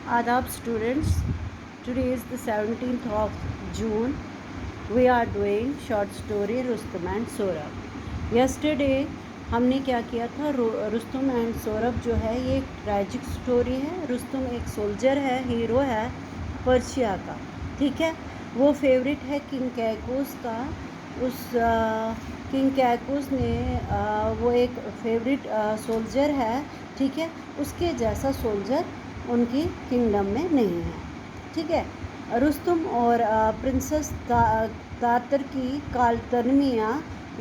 Adab students, today is the 17th of June. We are doing short story Rustam and Saurabh. Yesterday हमने क्या किया था, Rustam and Saurabh जो है ये एक ट्रैजिक स्टोरी है. रुस्तम एक सोल्जर है, हीरो है पर्शिया का, ठीक है. वो फेवरेट है किंग कैकोस का. उस किंग कैकोस ने वो एक फेवरेट सोल्जर है, ठीक है. उसके जैसा सोल्जर उनकी किंगडम में नहीं है, ठीक है. रुस्तम और प्रिंसेस तातर की तनमिया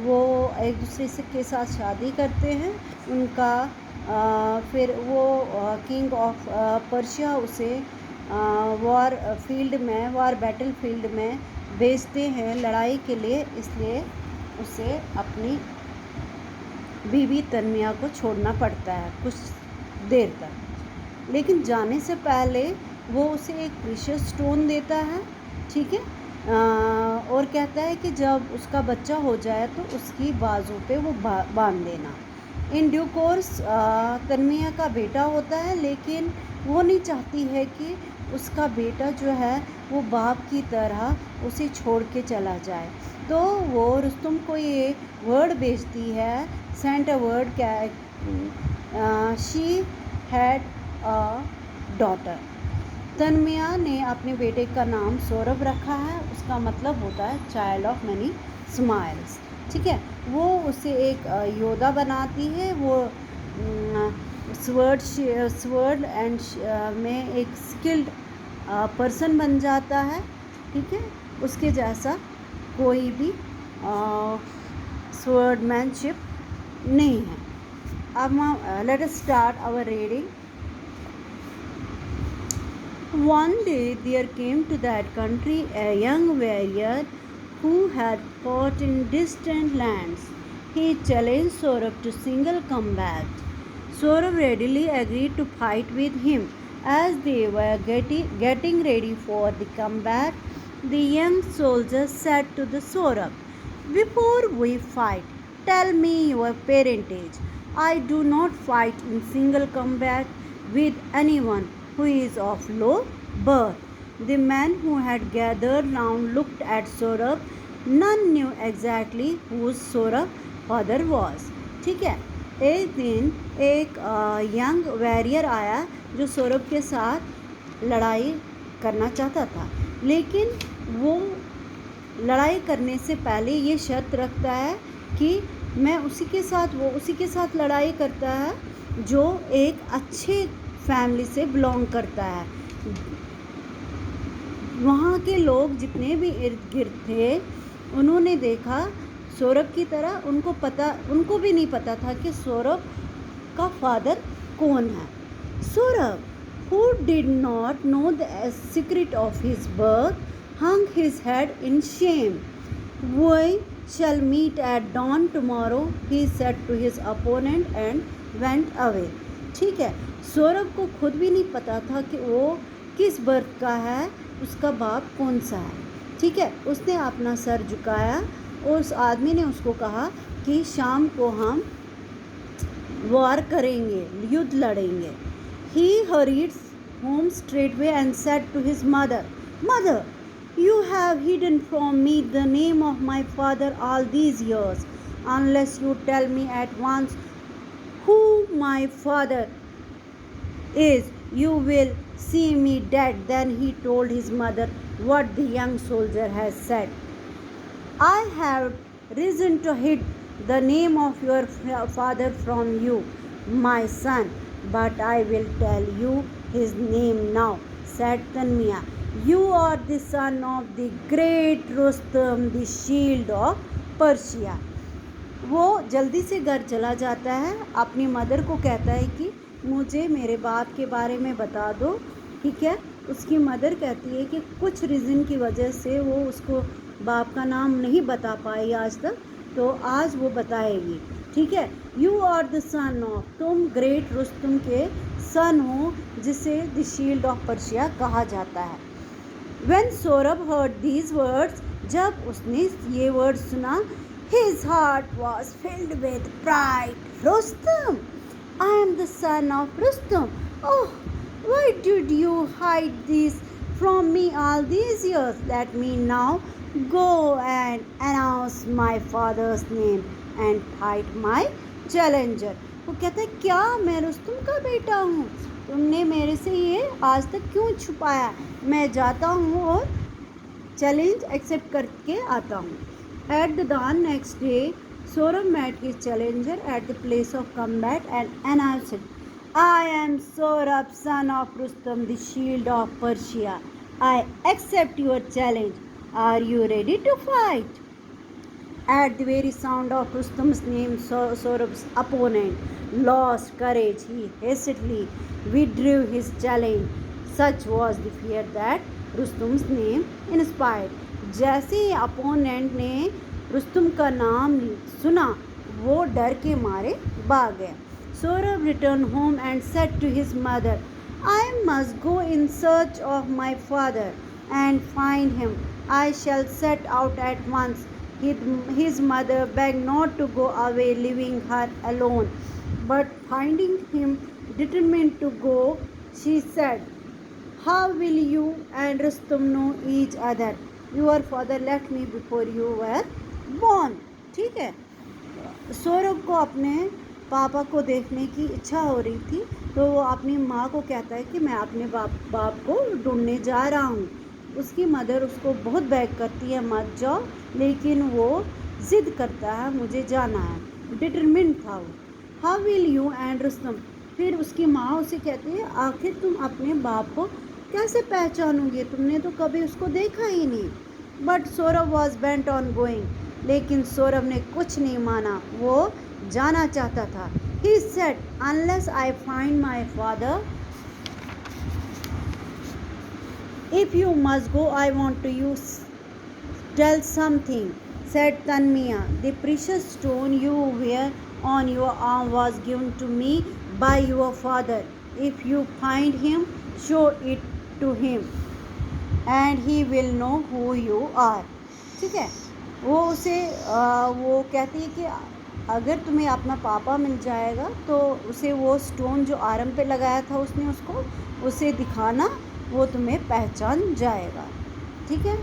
वो एक दूसरे से के साथ शादी करते हैं. उनका फिर वो किंग ऑफ पर्शिया उसे वॉर बैटल फील्ड में भेजते हैं लड़ाई के लिए. इसलिए उसे अपनी बीवी तनमिया को छोड़ना पड़ता है कुछ देर तक. लेकिन जाने से पहले वो उसे एक प्रीशियस स्टोन देता है, ठीक है. और कहता है कि जब उसका बच्चा हो जाए तो उसकी बाजू पे वो बांध देना. इन ड्यू कोर्स तन्मिया का बेटा होता है, लेकिन वो नहीं चाहती है कि उसका बेटा जो है वो बाप की तरह उसे छोड़ के चला जाए. तो वो रुस्तम को ये वर्ड भेजती है, sent a word, she had a daughter. Tanmiya ने अपने बेटे का नाम सौरभ रखा है. उसका मतलब होता है चाइल्ड ऑफ मनी स्माइल्स, ठीक है. वो उसे एक योद्धा बनाती है. वो स्वर्ड एंड में एक स्किल्ड पर्सन बन जाता है, ठीक है. उसके जैसा कोई भी स्वॉर्डमैनशिप नहीं है. अब let us start our reading. One day there came to that country a young warrior who had fought in distant lands. He challenged Saurabh to single combat. Saurabh readily agreed to fight with him. As they were getting ready for the combat, the young soldier said to the Saurabh, "Before we fight, tell me your parentage. I do not fight in single combat with anyone who is of low birth." The men who had gathered round looked at Saurabh. None knew exactly who Saurabh's father was. ठीक है. एक दिन एक young warrior आया जो सौरभ के साथ लड़ाई करना चाहता था, लेकिन वो लड़ाई करने से पहले ये शर्त रखता है कि मैं उसी के साथ लड़ाई करता है जो एक अच्छे फैमिली से बिलोंग करता है. वहाँ के लोग जितने भी इर्द गिर्द थे उन्होंने देखा सौरभ की तरह. उनको भी नहीं पता था कि सौरभ का फादर कौन है. Saurabh, who did not know the secret of his birth, hung his head in shame. "We shall meet at dawn tomorrow," he said to his opponent and went away. ठीक है. सौरभ को खुद भी नहीं पता था कि वो किस बर्थ का है, उसका बाप कौन सा है, ठीक है. उसने अपना सर झुकाया और उस आदमी ने उसको कहा कि शाम को हम वॉर करेंगे, युद्ध लड़ेंगे. He hurried home straightway and said to his mother, "Mother, you have hidden from me the name of my father all these years. Unless you tell me at once who my father is, you will see me dead." Then he told his mother what the young soldier has said. "I have reason to hide the name of your father from you, my son, but I will tell you his name now," said Tanmiya. "You are the son of the great Rustam, the shield of Persia." वो जल्दी से घर चला जाता है. अपनी mother को कहता है कि मुझे मेरे बाप के बारे में बता दो, ठीक है. उसकी मदर कहती है कि कुछ रीज़न की वजह से वो उसको बाप का नाम नहीं बता पाई आज तक, तो आज वो बताएगी, ठीक है. "You are the son of," तुम ग्रेट रुस्तम के सन हो, जिसे द शील्ड ऑफ पर्शिया कहा जाता है. When Saurabh heard these words, जब उसने ये वर्ड सुना, his heart was filled with pride. "Rustam, I am the son of Rustam. Oh, Why did you hide this from me all these years? Let me now go and announce my father's name and fight my challenger. वो कहता है क्या मैं रुस्तुम का बेटा हूँ, तुमने मेरे से ये आज तक क्यों छुपाया? मैं जाता हूँ और चैलेंज एक्सेप्ट करके आता हूँ. At the dawn next day, Saurabh met his challenger at the place of combat and announced, I am Saurabh, son of Rustam, the shield of Persia. I accept your challenge. Are you ready to fight? At the very sound of Rustam's name, Saurabh's opponent lost courage. He hastily withdrew his challenge. Such was the fear that Rustam's name inspired. जैसे ही opponent ने रुस्तुम का नाम सुना, वो डर के मारे भाग गया. Saurabh returned home and said to his mother, I must go in search of my father and find him. I shall set out at once. His mother begged not to go away, leaving her alone. But finding him determined to go, she said, How will you and Rustum know each other? Your father left me before you were born. ठीक है. सौरभ को अपने पापा को देखने की इच्छा हो रही थी, तो वो अपनी माँ को कहता है कि मैं अपने बाप को ढूंढने जा रहा हूँ. उसकी मदर उसको बहुत बैक करती है, मत जाओ, लेकिन वो ज़िद करता है मुझे जाना है. डिटरमिन्ड था वो. How will you and Rustam. फिर उसकी माँ उसे कहती है आखिर तुम अपने बाप को कैसे पहचानोगे, तुमने तो कभी उसको देखा ही नहीं. But Saurabh was bent on going. लेकिन सौरभ ने कुछ नहीं माना, वो जाना चाहता था. He said unless I find my father, if you must go, I want to tell something, said Tanmiya. The precious stone you wear on your arm was given to me by your father. If you find him, show it to him and he will know who you are. ठीक है. वो उसे वो कहती है कि अगर तुम्हें अपना पापा मिल जाएगा तो उसे वो स्टोन जो आर्म पे लगाया था उसने उसको उसे दिखाना, वो तुम्हें पहचान जाएगा. ठीक है.